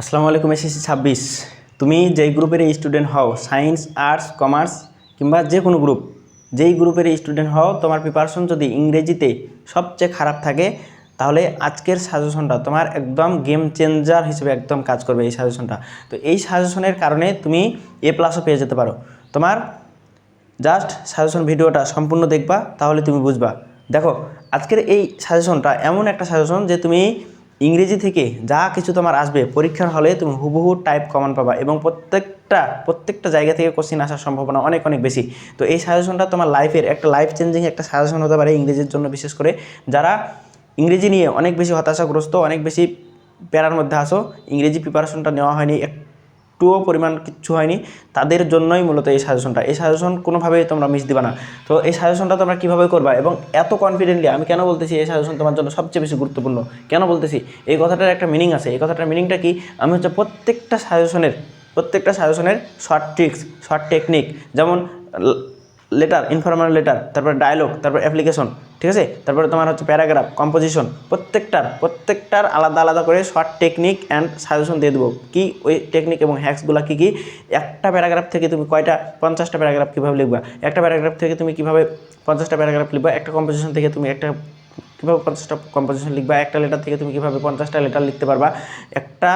আসসালামু আলাইকুম। এসএসসি 26 তুমি যেই গ্রুপের স্টুডেন্ট হও, সায়েন্স, আর্টস, কমার্স কিংবা যে কোনো গ্রুপ, যেই গ্রুপের স্টুডেন্ট হও, তোমার প্রিপারেশন যদি ইংরেজিতে সবচেয়ে খারাপ থাকে তাহলে আজকের সাজেশনটা তোমার একদম গেম চেঞ্জার হিসেবে একদম কাজ করবে এই সাজেশনটা। তো এই সাজেশনের কারণে তুমি A+ পেয়ে যেতে পারো। তোমার জাস্ট সাজেশন ভিডিওটা সম্পূর্ণ দেখবা, তাহলে তুমি বুঝবা। দেখো, আজকের এই সাজেশনটা এমন একটা সাজেশন যে তুমি ইংরেজি থেকে যা কিছু তোমার আসবে পরীক্ষার হলে তুমি হুবহু টাইপ কমন পাবা এবং প্রত্যেকটা জায়গা থেকে কোশ্চিন আসার সম্ভাবনা অনেক অনেক বেশি। তো এই সাজেশনটা তোমার লাইফের একটা লাইফ চেঞ্জিং একটা সাজেশন হতে পারে ইংরেজির জন্য, বিশেষ করে যারা ইংরেজি নিয়ে অনেক বেশি হতাশাগ্রস্ত, অনেক বেশি প্যারার মধ্যে আসো, ইংরেজি প্রিপারেশনটা নেওয়া হয়নি, একটুও পরিমাণ কিচ্ছু হয়নি, তাদের জন্যই মূলত এই সাজেশনটা। এই সাজেশন কোনোভাবেই তোমরা মিস দিবা না। তো এই সাজেশনটা তোমরা কীভাবে করবা এবং এত কনফিডেন্টলি আমি কেন বলতেছি এই সাজেশন তোমার জন্য সবচেয়ে বেশি গুরুত্বপূর্ণ, কেন বলতেছি, এই কথাটার একটা মিনিং আছে। এই কথাটার মিনিংটা কি, আমি হচ্ছে প্রত্যেকটা সাজেশনের শর্ট ট্রিক্স, শর্ট টেকনিক, যেমন লেটার, ইনফরমাল লেটার, তারপরে ডায়লগ, তারপর অ্যাপ্লিকেশন, ঠিক আছে, তারপরে তোমার হচ্ছে প্যারাগ্রাফ, কম্পোজিশন, প্রত্যেকটার আলাদা আলাদা করে শর্ট টেকনিক অ্যান্ড সাজেশন দিয়ে দেবো। কি ওই টেকনিক এবং হ্যাক্সগুলো কী কী, একটা প্যারাগ্রাফ থেকে তুমি কয়টা 50টা প্যারাগ্রাফ কীভাবে লিখবা, একটা প্যারাগ্রাফ থেকে তুমি কীভাবে 50টা প্যারাগ্রাফ লিখবা, একটা কম্পোজিশন থেকে তুমি কীভাবে 50টা কম্পোজিশন লিখবা, একটা লেটার থেকে তুমি কীভাবে 50টা লেটার লিখতে পারবা, একটা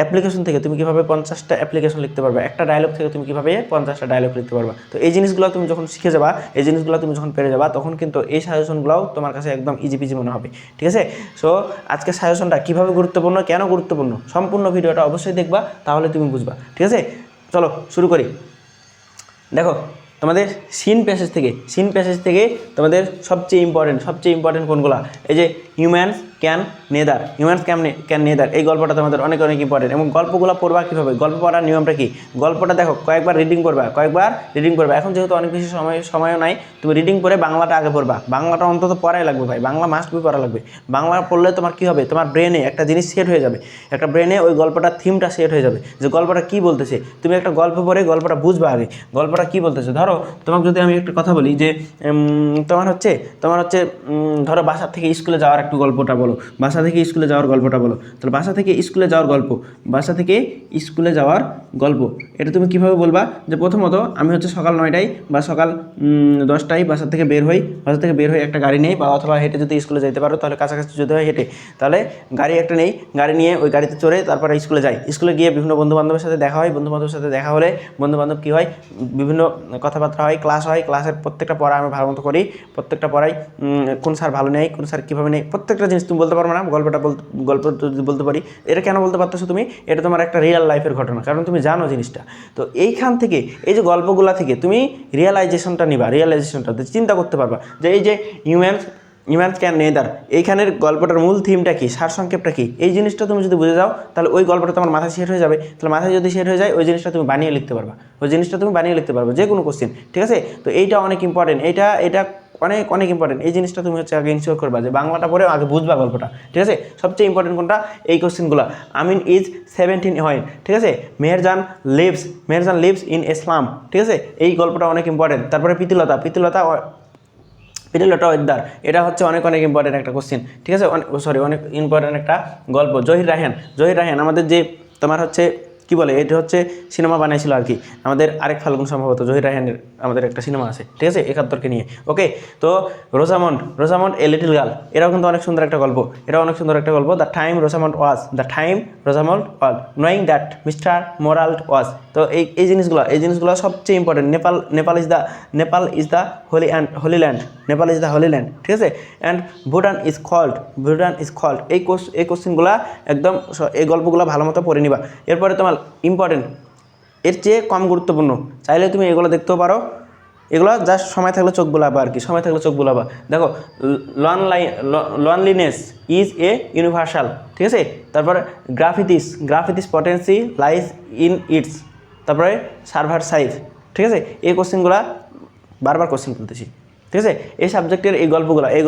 অ্যাপ্লিকেশন থেকে তুমি কীভাবে 50টা অ্যাপ্লিকেশন লিখতে পারবে, একটা ডায়লগ থেকে তুমি কীভাবে 50টা ডায়লগ লিখতে পারবা। তো এই জিনিসগুলো তুমি যখন শিখে যাবা, এই জিনিসগুলো তুমি যখন পেরে যাবা, তখন কিন্তু এই সাজেশনগুলোও তোমার কাছে একদম ইজি পিজি মনে হবে, ঠিক আছে। সো আজকে সাজেশনটা কীভাবে গুরুত্বপূর্ণ, কেন গুরুত্বপূর্ণ, সম্পূর্ণ ভিডিওটা অবশ্যই দেখবা, তাহলে তুমি বুঝবা, ঠিক আছে। চলো শুরু করি। দেখো, তোমাদের সিন প্যাসেজ থেকে তোমাদের সবচেয়ে ইম্পর্টেন্ট কোনগুলো, এই যে হিউম্যানস ক্যান নেদার, এই গল্পটা তোমাদের অনেক অনেক ইম্পর্টেন্ট। এবং গল্পগুলো পড়বা কীভাবে, গল্প পড়ার নিয়মটা কি, গল্পটা দেখো কয়েকবার রিডিং করবা। এখন যেহেতু অনেক বেশি সময়ও নাই, তুমি রিডিং করে বাংলাটা আগে পড়বা। বাংলাটা অন্তত পড়াই লাগবে ভাই, বাংলা মাস্ট বি পড়া লাগবে। বাংলা পড়লে তোমার কী হবে, তোমার ব্রেনে একটা জিনিস সেট হয়ে যাবে, একটা ব্রেনে ওই গল্পটার থিমটা সেট হয়ে যাবে, যে গল্পটা কী বলতেছে। তুমি একটা গল্প পড়ে গল্পটা বুঝবা আগে, গল্পটা কী বলতেছে। ধরো তোমাকে যদি আমি একটা কথা বলি যে তোমার হচ্ছে ধরো বাসা থেকে স্কুলে যাওয়ার একটু গল্পটা বলো, বাসা থেকে স্কুলে যাওয়ার গল্পটা বলো। তাহলে বাসা থেকে স্কুলে যাওয়ার গল্প এটা তুমি কীভাবে বলবা, যে প্রথমত আমি হচ্ছে সকাল 9টায় বা সকাল 10টায় বাসা থেকে বের হই একটা গাড়ি নেই, বা অথবা হেঁটে যদি স্কুলে যেতে পারো তাহলে কাছাকাছি যদি হয় হেঁটে, তাহলে গাড়ি একটা নেই, গাড়ি নিয়ে ওই গাড়িতে চড়ে তারপরে স্কুলে যাই। স্কুলে গিয়ে বিভিন্ন বন্ধুবান্ধবের সাথে দেখা হয়, হলে বন্ধুবান্ধব কী হয়, বিভিন্ন কথাবার্তা হয়, ক্লাসের প্রত্যেকটা পড়া আমি ভালো মতো করি, প্রত্যেকটা পড়াই কোন স্যার ভালো নেই, কোন স্যার কীভাবে নেই, প্রত্যেকটা জিনিস তুমি বলতে পারবে না, গল্প যদি বলতে পারি। এটা কেন বলতে পারতেছো তুমি, এটা তোমার একটা রিয়েল লাইফের ঘটনা, কারণ তুমি জানো জিনিসটা। তো এইখান থেকে, এই যে গল্পগুলা থেকে তুমি রিয়েলাইজেশনটা চিন্তা করতে পারবা, যে এই যে হিউম্যানস ক্যান নেদার, এইখানের গল্পটার মূল থিমটা কী, সারসংক্ষেপটা কী, এই জিনিসটা তুমি যদি বুঝে যাও, তাহলে ওই গল্পটা তোমার মাথায় সেট হয়ে যাবে। তাহলে মাথায় যদি সেট হয়ে যায়, ওই জিনিসটা তুমি বানিয়ে লিখতে পারবা, যে কোনো কোশ্চেন, ঠিক আছে। তো এইটা অনেক ইম্পর্টেন্ট, এটা অনেক ইম্পর্টেন্ট। এই জিনিসটা তুমি হচ্ছে আগে ইনশিওর করবা, যে বাংলাটা পড়ে আগে বুঝবা গল্পটা, ঠিক আছে। সবচেয়ে ইম্পর্টেন্ট কোনটা, এই কোশ্চেনগুলো। আমিন ইজ 17 হয়, ঠিক আছে। মেহেরজান লিভস ইন ইসলাম, ঠিক আছে। এই গল্পটা অনেক ইম্পর্টেন্ট। তারপরে পিতিলতা ওয়েদার, এটা হচ্ছে অনেক ইম্পর্টেন্ট একটা কোশ্চেন, ঠিক আছে। অনেক ইম্পর্টেন্ট একটা গল্প। জহির রায়হান আমাদের যে তোমার হচ্ছে কী বলে, এটা হচ্ছে সিনেমা বানিয়েছিল আর কি, আমাদের আরেক ফাল্গুন সম্ভবত, জহির রায়হানের আমাদের একটা সিনেমা আছে, ঠিক আছে, 71কে নিয়ে। ওকে, তো রোজামন্ড এ লিটল গার্ল, এটাও কিন্তু অনেক সুন্দর একটা গল্প, the time Rosamond was knowing that mister Moralt was. তো এই জিনিসগুলো সবচেয়ে important. Nepal is the holy land, ঠিক আছে। অ্যান্ড ভুটান ইজ কল্ড, এই কোশ্চেনগুলো একদম, এই গল্পগুলো ভালো মতো পড়ে নিবা। এরপরে তোমার ইম্পর্টেন্ট, এর চেয়ে কম গুরুত্বপূর্ণ, চাইলে তুমি এগুলো দেখতেও পারো, এগুলো জাস্ট সময় থাকলে চোখ বোলাবা আর কি, দেখো, লনলিনেস ইজ এ ইউনিভার্সাল, ঠিক আছে। তারপরে গ্রাফিতিস পটেন্সি লাইজ ইন ইটস, তারপরে সার্ভার সাইজ, ঠিক আছে। এই কোশ্চেনগুলো বারবার কোশ্চেন বলতেছি, ঠিক আছে। এই সাবজেক্টের এই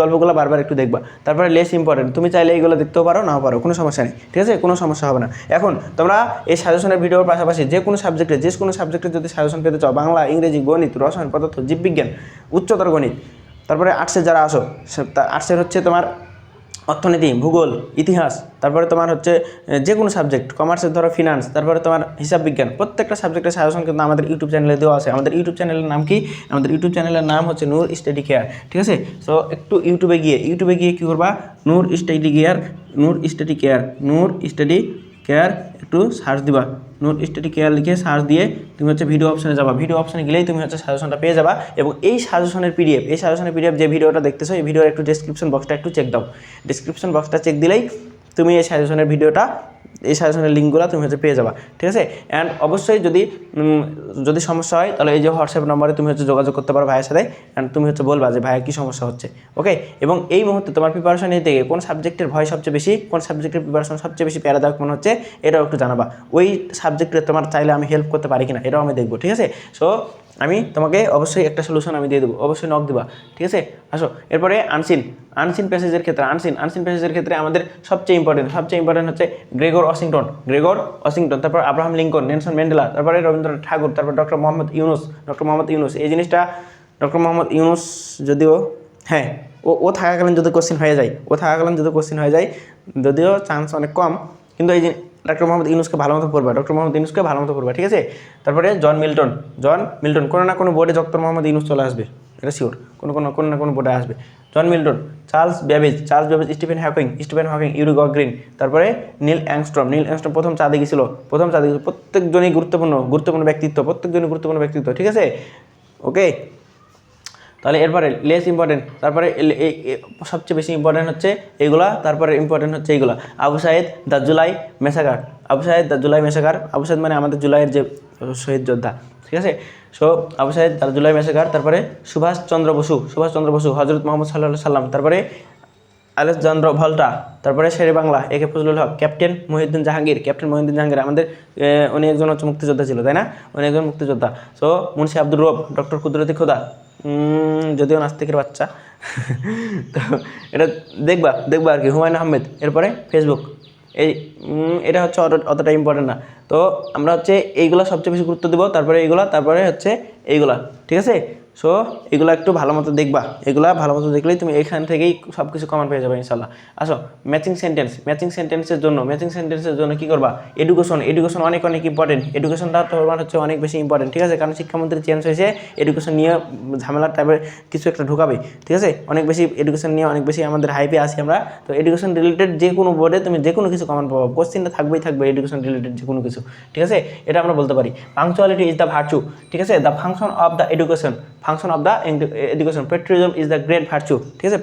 গল্পগুলো বারবার একটু দেখবা। তারপরে লেস ইম্পর্টেন্ট, তুমি চাইলে এইগুলো দেখতেও পারো, নাও পারো, কোনো সমস্যা নেই, ঠিক আছে, কোনো সমস্যা হবে না। এখন তোমরা এই সাজেশনের ভিডিওর পাশাপাশি যে কোনো সাবজেক্টে যদি সাজেশন পেতে চাও, বাংলা, ইংরেজি, গণিত, রসায়ন, পদার্থ, জীববিজ্ঞান, উচ্চতর গণিত, তারপরে আর্টসের যারা আসো, আর্টসের হচ্ছে তোমার অর্থনীতি, ভূগোল, ইতিহাস, তারপরে তোমার হচ্ছে যে কোনো সাবজেক্ট, কমার্সের ধরো ফিনান্স, তারপরে তোমার হিসাব বিজ্ঞান, প্রত্যেকটা সাবজেক্টের সাজেশন কিন্তু আমাদের ইউটিউব চ্যানেলে দেওয়া আছে। আমাদের ইউটিউব চ্যানেলের নাম কি? আমাদের ইউটিউব চ্যানেলের নাম হচ্ছে নূর স্টাডি কেয়ার, ঠিক আছে? সো একটু ইউটিউবে গিয়ে কী করবা, নূর স্টাডি কেয়ার, নূর স্টাডি কেয়ার একটু সার্চ দিবা, নূর স্টাডি কেয়ার লিখে সার্চ দিয়ে তুমি হচ্ছে ভিডিও অপশানে যাবা, ভিডিও অপশানে গেলেই তুমি হচ্ছে সাজেশনটা পেয়ে যাবা। এবং এই সাজেশনের পিডিএফ যে ভিডিওটা দেখতেছো, এই ভিডিওর একটু ডেসক্রিপশন বক্সটা একটু চেক দাও। ডেসক্রিপশন বক্সটা চেক দিলেই তুমি এই সাজেশনের লিঙ্কগুলো তুমি হচ্ছে পেয়ে যাবা, ঠিক আছে? অ্যান্ড অবশ্যই যদি সমস্যা হয় তাহলে এই যে হোয়াটসঅ্যাপ নম্বরে তুমি হচ্ছে যোগাযোগ করতে পারো ভাইয়ের সাথে, অ্যান্ড তুমি হচ্ছে বলবা যে ভাইয়া কী সমস্যা হচ্ছে, ওকে? এবং এই মুহূর্তে তোমার প্রিপারেশন নিতে গিয়ে কোন সাবজেক্টের ভয় সবচেয়ে বেশি, কোন সাবজেক্টের প্রিপারেশন সবচেয়ে বেশি প্যারাদায়ক মনে হচ্ছে, এটাও একটু জানাবা। ওই সাবজেক্টে তোমার চাইলে আমি হেল্প করতে পারি কিনা এটাও আমি দেখবো, ঠিক আছে? সো আমি তোমাকে অবশ্যই একটা সলিউশন আমি দিয়ে দেবো, অবশ্যই নক দিবা, ঠিক আছে? আসো এরপরে আনসিন প্যাসেজের ক্ষেত্রে আমাদের সবচেয়ে ইম্পর্টেন্ট হচ্ছে গ্রেগর ওয়াশিংটন, তারপর আব্রাহাম লিঙ্কন, নেলসন ম্যান্ডেলা, তারপরে রবীন্দ্রনাথ ঠাকুর, তারপর ডক্টর মোহাম্মদ ইউনুস। এই জিনিসটা ডক্টর মোহাম্মদ ইউনুস যদিও হ্যাঁ ও থাকাকালীন যদি কোশ্চেন হয়ে যায়, যদিও চান্স অনেক কম, কিন্তু এই যে ডক্টর মোহাম্মদ ইউনুসকে ভালো মতো পড়বা, ঠিক আছে? তারপরে জন মিল্টন, কোনো না কোনো বোর্ডে ডক্টর মোহাম্মদ ইউনুস চলে আসবে, এটা শিওর, কোনো না কোনো বোর্ডে আসবে। John Milton, Charles Babbage, Stephen Hawking, Yuri Gagarin, তারপরে নীল অ্যাংস্ট্রম প্রথম চাঁদে গেছিল, প্রত্যেকজনই গুরুত্বপূর্ণ ব্যক্তিত্ব, ঠিক আছে? ওকে, তাহলে এরপরে লেস ইম্পর্টেন্ট, তারপরে সবচেয়ে বেশি ইম্পর্টেন্ট হচ্ছে এইগুলা, তারপরে ইম্পর্টেন্ট হচ্ছে এইগুলা। Abu Saeed the July massacre, Abu Saeed মানে আমাদের জুলাইয়ের যে শহীদ যোদ্ধা, ঠিক আছে? So Abu Saeed the July massacre, তারপরে সুভাষচন্দ্র বসু, হজরত মোহাম্মদ সাল্লাল্লাহু আলাইহি সাল্লাম, তারপরে আলেকজান্দ্র ভল্টা, তারপরে শেরে বাংলা একে ফজলুল হক, ক্যাপ্টেন মহিউদ্দিন জাহাঙ্গীর, আমাদের উনি একজন হচ্ছে মুক্তিযোদ্ধা ছিল, তাই না? উনি একজন মুক্তিযোদ্ধা। সো মুন্সি আব্দুর রব, ডক্টর কুদরতি খোদা, যদিও নাস্তিকের বাচ্চা তো এটা দেখবা আর কি, হুমায়ুন আহমেদ। এরপরে ফেসবুক, এটা হচ্ছে অতটা ইম্পর্টেন্ট না। তো আমরা হচ্ছে এইগুলা সবচেয়ে বেশি গুরুত্ব দেবো, তারপরে হচ্ছে এইগুলা, ঠিক আছে? সো এগুলো একটু ভালো মতো দেখবা, দেখলেই তুমি এখান থেকেই সব কিছু কমন পেয়ে যাবে ইনশাল্লাহ। আসো ম্যাচিং সেন্টেন্সের জন্য কী করবা, এডুকেশন অনেক ইম্পর্টেন্ট, এডুকেশনটা তোমার হচ্ছে অনেক বেশি ইম্পর্টেন্ট, ঠিক আছে? কারণ শিক্ষামন্ত্রী চেঞ্জ হয়েছে, এডুকেশন নিয়ে ঝামেলার টাইপের কিছু একটা ঢোকাবে, ঠিক আছে? এডুকেশন নিয়ে অনেক বেশি আমাদের হাইপে আসি আমরা। তো এডুকেশন রিলেটেড যে কোনো বোর্ডে তুমি যে কোনো কিছু কমন পাবো, কোশ্চেনটা থাকবে এডুকেশন রিলেটেড যে কোনো কিছু, ঠিক আছে? এটা আমরা বলতে পারি। পাংচুয়ালিটি ইজ দ্য ভার্চু, ঠিক আছে? The function of the education, patriotism is the great virtue, ঠিক আছে?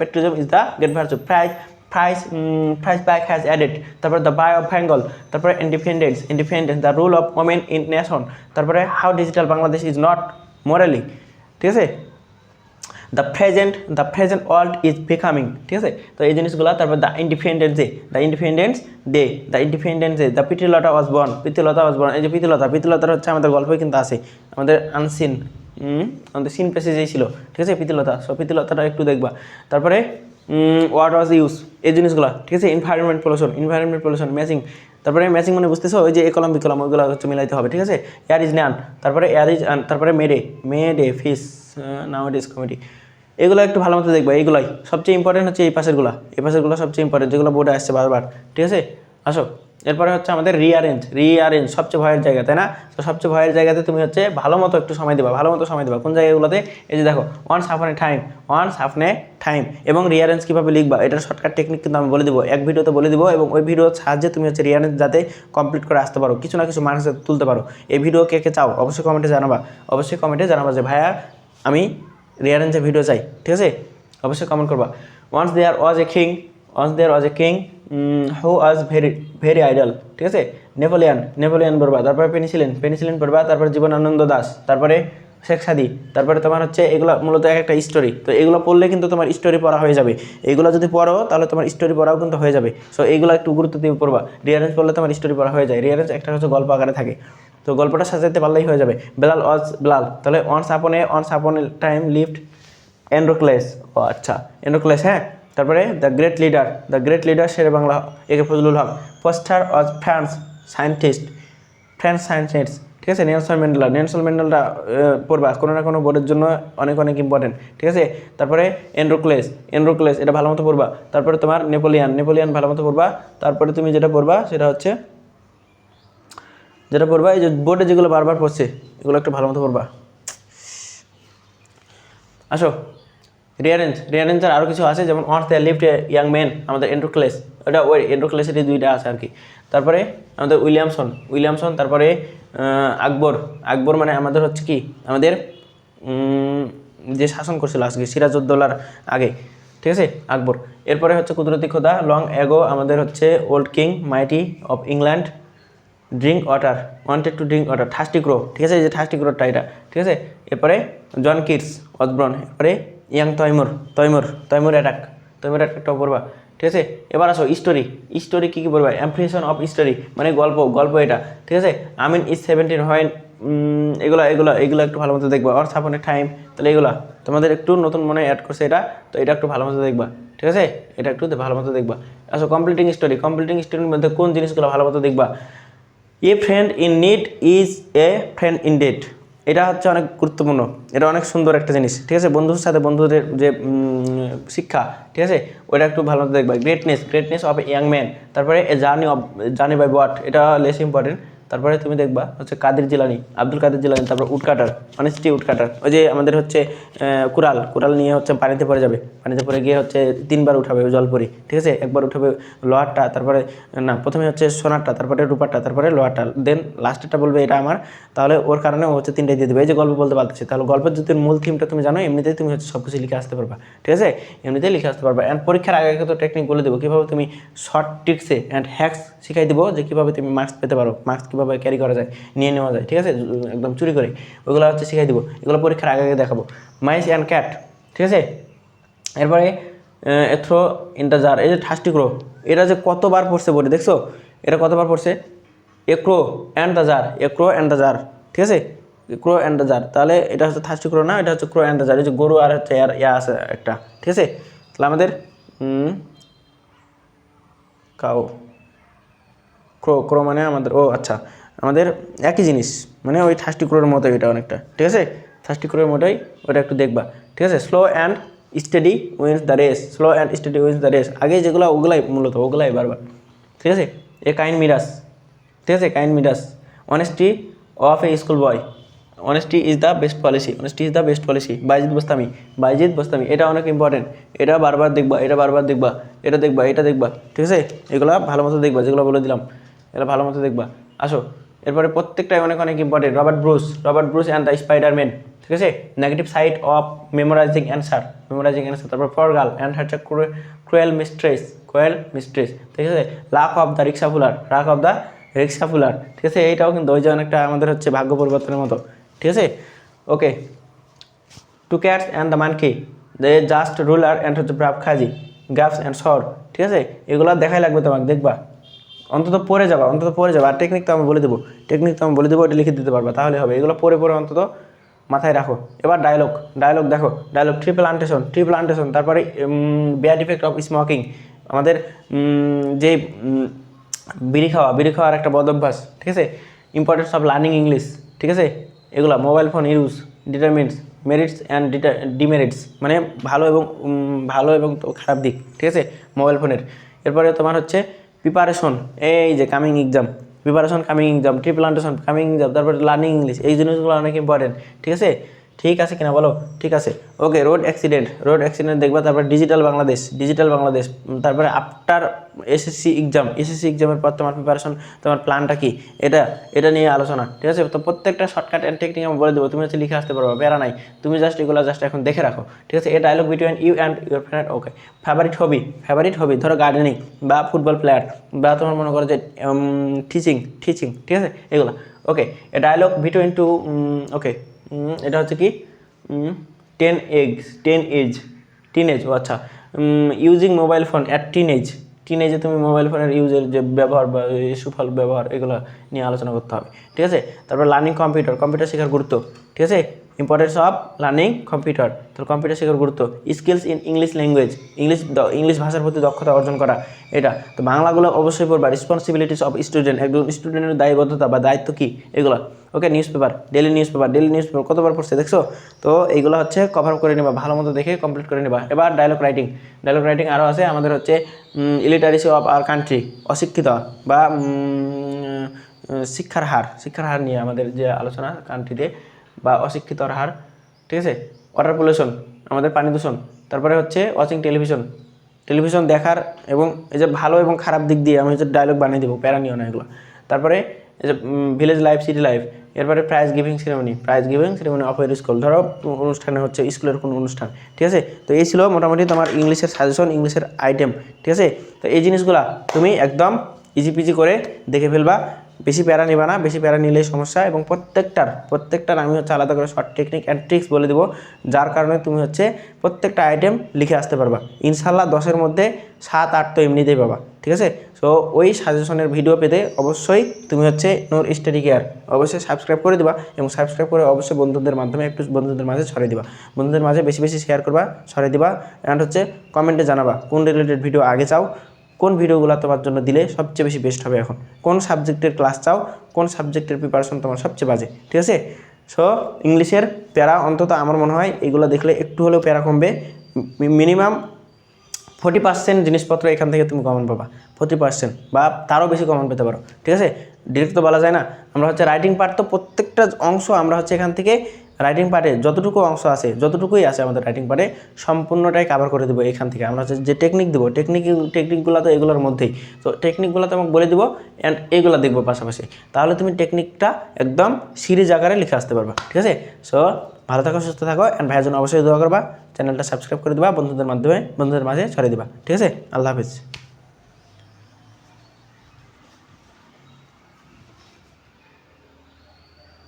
price back has added, তারপরে the Bay of Bengal, তারপরে independence, the role of women in nation, তারপরে how digital Bangladesh is not morally, ঠিক আছে? the present world is becoming, ঠিক আছে? তো এই জিনিসগুলো, তারপর the independence day, the পিতৃলতা was born, এই যে পিতৃলতার হচ্ছে আমাদের গল্পই কিন্তু আছে, আমাদের আমাদের সিন প্যাসেজেই ছিল, ঠিক আছে? পিতৃলতাটা একটু দেখবা। তারপরে ওয়ার্ড ওয়াজ ইউজ, এই জিনিসগুলো, ঠিক আছে? এনভায়রনমেন্ট পলিউশন, ম্যাচিং, তারপরে ম্যাচিং মানে বুঝতেছো, ওই যে এ কলম বি কলম ওইগুলো হচ্ছে মিলাইতে হবে, ঠিক আছে? এয়ার ইজ ন্যান, তারপরে মেডে ফিস, নাও ইট ইজ কমেডি, এগুলো একটু ভালো মতো দেখবা। এইগুলাই সবচেয়ে ইম্পর্টেন্ট হচ্ছে এই পাশেরগুলো সবচেয়ে ইম্পর্টেন্ট, যেগুলো বোর্ডে আসছে বারবার, ঠিক আছে? আসো এরপরে হচ্ছে আমাদের রিঅ্যারেঞ্জ, সবচেয়ে ভয়ের জায়গা, তাই না? তো সবচেয়ে ভয়ের জায়গাতে তুমি হচ্ছে ভালো মতো সময় দেবা। কোন জায়গাগুলোতে? এই যে দেখো, ওয়ান্স আপন এ টাইম, এবং রিঅ্যারেঞ্জ কীভাবে লিখবা, এটার শর্টকাট টেকনিক কিন্তু আমি বলে দেবো, এক ভিডিওতে বলে দেবো, এবং ওই ভিডিওর সাহায্যে তুমি হচ্ছে রিঅ্যারেঞ্জ যাতে কমপ্লিট করে আসতে পারো, কিছু না কিছু মানুষ তুলতে পারো। এই ভিডিও কে চাও অবশ্যই কমেন্টে জানাবা যে ভাইয়া আমি রিঅ্যারেঞ্জের ভিডিও চাই, ঠিক আছে? অবশ্যই কমেন্ট করবা। Once there was a king who was very idle, ঠিক আছে? নেপোলিয়ান পড়বা, তারপরে পেনিসিলিন পড়বা, তারপরে জীবনানন্দ দাস, তারপরে শেখ সাদি, তারপরে তোমার হচ্ছে এগুলো মূলত একটা স্টোরি। তো এগুলো পড়লে কিন্তু তোমার স্টোরি পড়া হয়ে যাবে, এইগুলো যদি পড়ো তাহলে তোমার স্টোরি পড়াও কিন্তু হয়ে যাবে। সো এইগুলো একটু গুরুত্ব দিয়ে পড়বা। রিঅ্যারেঞ্জ পড়লে তোমার স্টোরি পড়া হয়ে যায়। রিঅ্যারেঞ্জ একটা হচ্ছে গল্প আকারে থাকে, তো গল্পটা সাজাতে পারলেই হয়ে যাবে। বেলাল, তাহলে ওয়ান্স আপন এ টাইম লিভড এন্ড্রোক্লেস, ও আচ্ছা এন্ড্রোক্লেস, হ্যাঁ। তারপরে দ্য গ্রেট লিডার শেরে বাংলা একে ফজলুল হক। পোস্টার অজ ফ্রেঞ্চ সায়েন্টিস্ট, ঠিক আছে। নেলসন ম্যান্ডেলা পড়বা, কোনো না কোনো বোর্ডের জন্য অনেক অনেক ইম্পর্টেন্ট, ঠিক আছে। তারপরে এন্ড্রোক্লেস এটা ভালো মতো পড়বা। তারপরে তোমার নেপোলিয়ান ভালো মতো পড়বা। তারপরে তুমি যেটা পড়বা সেটা হচ্ছে এই যে বোর্ডে যেগুলো বারবার পড়ছে এগুলো একটু ভালো মতো পড়বা। আসো রিয়ারেঞ্জের আরও কিছু আছে, যেমন on the lift young man, আমাদের এন্ড্রোক্লেস, ওটা ওই এন্ড্রোক্লেসের এই দুইটা আছে আর কি। তারপরে আমাদের উইলিয়ামসন, তারপরে আকবর মানে আমাদের হচ্ছে কি আমাদের যে শাসন করছিল আজকে সিরাজউদ্দৌলার আগে, ঠিক আছে, আকবর। এরপরে হচ্ছে কুদরতি খোদা, লং এগো আমাদের হচ্ছে old king mighty of England, drink water, wanted to drink water, thirsty crow, ঠিক আছে, এই যে থার্স্টি ক্রোটা এটা, ঠিক আছে। এরপরে জন কিটস অসবর্ন, এরপরে ইয়াং তৈমুর অ্যাটাকটাও পড়বা, ঠিক আছে। এবার আসো হিস্টোরি কী পড়বা, অ্যাম্প্রিসন অফ হিস্টোরি মানে গল্প এটা, ঠিক আছে। আমিন ইজ 17 হয়, এগুলো একটু ভালো মতো দেখবা। অর সাপনের টাইম, তাহলে এগুলো তোমাদের একটু নতুন মনে অ্যাড করছে এটা, তো এটা একটু ভালো মতো দেখবা, ঠিক আছে, এটা একটু ভালো মতো দেখবা। আসো কমপ্লিটিং স্টোরির মধ্যে কোন জিনিসগুলো ভালো মতো দেখবা। A friend in need is a friend in dead, এটা হচ্ছে অনেক গুরুত্বপূর্ণ, এটা অনেক সুন্দর একটা জিনিস, ঠিক আছে। বন্ধুর সাথে বন্ধুদের যে শিক্ষা, ঠিক আছে, ওইটা একটু ভালো মতো দেখবা। Greatness of a young man, তারপরে এ জার্নি বাই ওয়াট, এটা লেস ইম্পর্টেন্ট। তারপরে তুমি দেখবা হচ্ছে আব্দুল কাদের জিলানি, তারপর উডকাটার, অনেস্টি উডকাটার, ওই যে আমাদের হচ্ছে কুড়াল নিয়ে হচ্ছে পানিতে পড়ে যাবে, পানিতে পড়ে গিয়ে হচ্ছে 3বার উঠাবে জলপরি, ঠিক আছে, একবার উঠাবে লোহারটা, তারপরে না প্রথমে হচ্ছে সোনারটা, তারপরে রূপারটা, তারপরে লোহারটা, দেন লাস্টেরটা বলবে এটা আমার, তাহলে ওর কারণে ও হচ্ছে 3টাই দিয়ে দেবে। এই যে গল্প বলতে পারতেছে, তাহলে গল্পের যদি মূল থিমটা তুমি জানো, এমনিতেই তুমি হচ্ছে সব কিছু লিখে আসতে পারবা, ঠিক আছে, এমনিতেই লিখে আসতে পারবা। অ্যান্ড পরীক্ষার আগে তো টেকনিক বলে দেবো কীভাবে তুমি শর্ট ট্রিক্সে অ্যান্ড হ্যাক্স শিখাই দেবো, যে কীভাবে তুমি মার্কস পেতে পারো, মার্কস কীভাবে ক্যারি করা যায়, নিয়ে নেওয়া যায়, ঠিক আছে, একদম চুরি করে, ওইগুলো হচ্ছে শিখাই দেবো, এগুলো পরীক্ষার আগে দেখাবো। মাইস অ্যান্ড ক্যাট, ঠিক আছে। এরপরে এথ্রো ইন দ্য জার, এই যে থার্স্টি ক্রো, এটা যে কতবার পড়ছে বলি দেখছো, এটা কতবার পড়ছে, ক্রো অ্যান্ড দ্য জার, ঠিক আছে, ক্রো অ্যান্ড দ্য জার, তাহলে এটা হচ্ছে থার্স্টি ক্রো না, এটা হচ্ছে ক্রো অ্যান্ড দ্য জার, এই যে গরু আর হচ্ছে ইয়া আছে একটা, ঠিক আছে। তাহলে আমাদের কাউ, ক্রো মানে আমাদের, ও আচ্ছা, আমাদের একই জিনিস, মানে ওই থার্স্টি ক্রোর মতো এটা অনেকটা, ঠিক আছে, থার্স্টি ক্রোর মতোই, ওটা একটু দেখবা, ঠিক আছে। Slow and steady wins the race, আগে যেগুলো ওগুলাই বারবার, ঠিক আছে। এ কাইন্ড মিরাস, ঠিক আছে, honesty of a school boy, honesty is the best policy, Bayazid Bostami, এটা অনেক ইম্পর্টেন্ট, এটা বারবার দেখবা, এটা দেখবা, ঠিক আছে, এগুলো ভালো মতো দেখবা, যেগুলো বলে দিলাম এগুলো ভালো মতো দেখবা। আসো এরপরে প্রত্যেকটাই অনেক important. Robert Bruce and the Spiderman, ঠিক আছে। Negative side of memorising answer, তারপর ফর গার্ল অ্যান্ড হচ্ছে ক্রুয়েল মিস্ট্রেস, ঠিক আছে। Lack of the rickshaw fuller, ঠিক আছে, এইটাও কিন্তু ওই যে অনেকটা আমাদের হচ্ছে ভাগ্য পরিবর্তনের মতো, ঠিক আছে। Okay, two cats and the monkey, the just ruler and হচ্ছে ব্রাভ খাজি, গ্যাপস অ্যান্ড শর, ঠিক আছে, এগুলো দেখাই লাগবে তোমাকে, দেখবা, অন্তত পড়ে যাবা, আর টেকনিক তো আমি বলে দেবো, এটা লিখে দিতে পারবা, তাহলে হবে, এগুলো পড়ে অন্তত মাথায় রাখো। এবার ডায়লগ দেখো, ট্রি প্লান্টেশন, তারপরে ব্যাড ইফেক্ট অফ স্মোকিং, আমাদের যে বিড়ি খাওয়ার একটা বদ অভ্যাস, ঠিক আছে। ইম্পর্টেন্স অফ লার্নিং ইংলিশ, ঠিক আছে, এগুলো mobile phone use, determines merits and demerits, মানে ভালো এবং তো খারাপ দিক, ঠিক আছে, মোবাইল ফোনের। এরপরে তোমার হচ্ছে প্রিপারেশন, এই যে coming exam, tree plantation coming exam, তারপরে লার্নিং ইংলিশ, এই জিনিসগুলো অনেক ইম্পর্টেন্ট, ঠিক আছে কিনা বলো, ঠিক আছে। ওকে, রোড অ্যাক্সিডেন্ট দেখবা, তারপর ডিজিটাল বাংলাদেশ, তারপরে আফটার এসএসসি এক্সামের পর তোমার প্রিপারেশন, তোমার প্ল্যানটা কি, এটা নিয়ে আলোচনা, ঠিক আছে। তো প্রত্যেকটা শর্টকাট অ্যান্ড টেকনিক আমি বলে দেবো, তুমি হচ্ছে লিখে আসতে পারবে, প্যারা নাই, তুমি এগুলো এখন দেখে রাখো, ঠিক আছে। A dialogue between you and your friend. Okay, favourite hobby, ধরো গার্ডেনিং বা ফুটবল প্লেয়ার, বা তোমার মনে করো যে টিচিং, ঠিক আছে, এগুলো। ওকে, এ ডায়লগ বিটুইন টু, ওকে, এটা হচ্ছে কি 10 টিনেজ, ও আচ্ছা, ইউজিং মোবাইল ফোন অ্যাট টিনেজে তুমি মোবাইল ফোনের ইউজের যে ব্যবহার বা সুফল ব্যবহার, এগুলো নিয়ে আলোচনা করতে হবে, ঠিক আছে। তারপর লার্নিং কম্পিউটার শেখার গুরুত্ব, ঠিক আছে। ইম্পর্টেন্স অফ লার্নিং কম্পিউটার, তো কম্পিউটার শেখার গুরুত্ব, skills in English language, English ভাষার প্রতি দক্ষতা অর্জন করা, এটা তো বাংলাগুলো অবশ্যই পড়বা। রেসপন্সিবিলিটিস অফ স্টুডেন্ট, একজন স্টুডেন্টের দায়বদ্ধতা বা দায়িত্ব কী এগুলো। Okay, newspaper, daily newspaper কতবার পড়ছে দেখছো? তো এইগুলো হচ্ছে কভার করে নেবা, ভালো মতো দেখে কমপ্লিট করে নেবা। এবার ডায়লগ রাইটিং আরও আছে আমাদের হচ্ছে ইলিটারেসি অফ আওয়ার কান্ট্রি, অশিক্ষিত বা শিক্ষার হার নিয়ে আমাদের যে আলোচনা কান্ট্রিতে, বা অশিক্ষিতর হার, ঠিক আছে। ওয়াটার পলিউশন, আমাদের পানি দূষণ। তারপরে হচ্ছে ওয়াচিং টেলিভিশন দেখার এবং এই যে ভালো এবং খারাপ দিক দিয়ে আমি হচ্ছে ডায়লগ বানিয়ে দেবো, প্যারা নিও না এগুলো। তারপরে এই যে ভিলেজ লাইফ, সিটি লাইফ। এরপরে প্রাইজ গিভিং সেরেমনি অফ এর স্কুল, ধরো অনুষ্ঠানে হচ্ছে স্কুলের কোনো অনুষ্ঠান, ঠিক আছে। তো এই ছিল মোটামুটি তোমার ইংলিশের সাজেশন, ইংলিশের আইটেম, ঠিক আছে। তো এই জিনিসগুলা তুমি একদম ইজি পিজি করে দেখে ফেলবা, বেশি প্যারা নিবা না, বেশি প্যারা নিলেই সমস্যা। এবং প্রত্যেকটার আমি হচ্ছে আলাদা করে শর্ট টেকনিক অ্যান্ড ট্রিক্স বলে দেবো, যার কারণে তুমি হচ্ছে প্রত্যেকটা আইটেম লিখে আসতে পারবা ইনশাল্লাহ। 10-এর মধ্যে 7-8 তো এমনিতেই পাবা, ঠিক আছে। সো ওই সাজেশনের ভিডিও পেতে অবশ্যই তুমি হচ্ছে নূর স্টাডি কেয়ার অবশ্যই সাবস্ক্রাইব করে দিবা, এবং সাবস্ক্রাইব করে অবশ্যই বন্ধুদের মাধ্যমে একটু বন্ধুদের মাঝে ছড়িয়ে দিবা, বন্ধুদের মাঝে বেশি বেশি শেয়ার করবা, ছড়িয়ে দিবা। অ্যান্ড হচ্ছে কমেন্টে জানাবা কোন রিলেটেড ভিডিও আগে চাও, কোন ভিডিওগুলো তোমার জন্য দিলে সবচেয়ে বেশি বেস্ট হবে, এখন কোন সাবজেক্টের ক্লাস চাও, কোন সাবজেক্টের প্রিপারেশন তোমার সবচেয়ে বাজে, ঠিক আছে। সো ইংলিশের প্যারা অন্তত আমার মনে হয় এগুলো দেখলে একটু হলেও প্যারা কমবে। মিনিমাম 40% জিনিসপত্র এখান থেকে তুমি কমন পাবা, 40% বা তারও বেশি কমন পেতে পারো, ঠিক আছে। ডিরেক্ট তো বলা যায় না। আমরা হচ্ছে রাইটিং পার্ট, তো প্রত্যেকটা অংশ আমরা হচ্ছে এখান থেকে রাইটিং পার্টে যতটুকু অংশ আছে, যতটুকুই আছে আমাদের রাইটিং পার্টে সম্পূর্ণটাই কভার করে দেবো এখান থেকে। আমরা হচ্ছে যে টেকনিক দেবো, টেকনিকগুলো তো এগুলোর মধ্যেই, তো টেকনিকগুলো তোমাকে বলে দেবো অ্যান্ড এইগুলো দেখবো পাশাপাশি, তাহলে তুমি টেকনিকটা একদম সিরিজ আকারে লিখে আসতে পারবা, ঠিক আছে। সো ভালো থাকো, সুস্থ থাকো, অ্যান্ড ভাইয়ের জন্য অবশ্যই দোয়া করবা, চ্যানেলটা সাবস্ক্রাইব করে দেবা, বন্ধুদের মাঝে ছড়িয়ে দেবা, ঠিক আছে। আল্লাহ হাফিজ।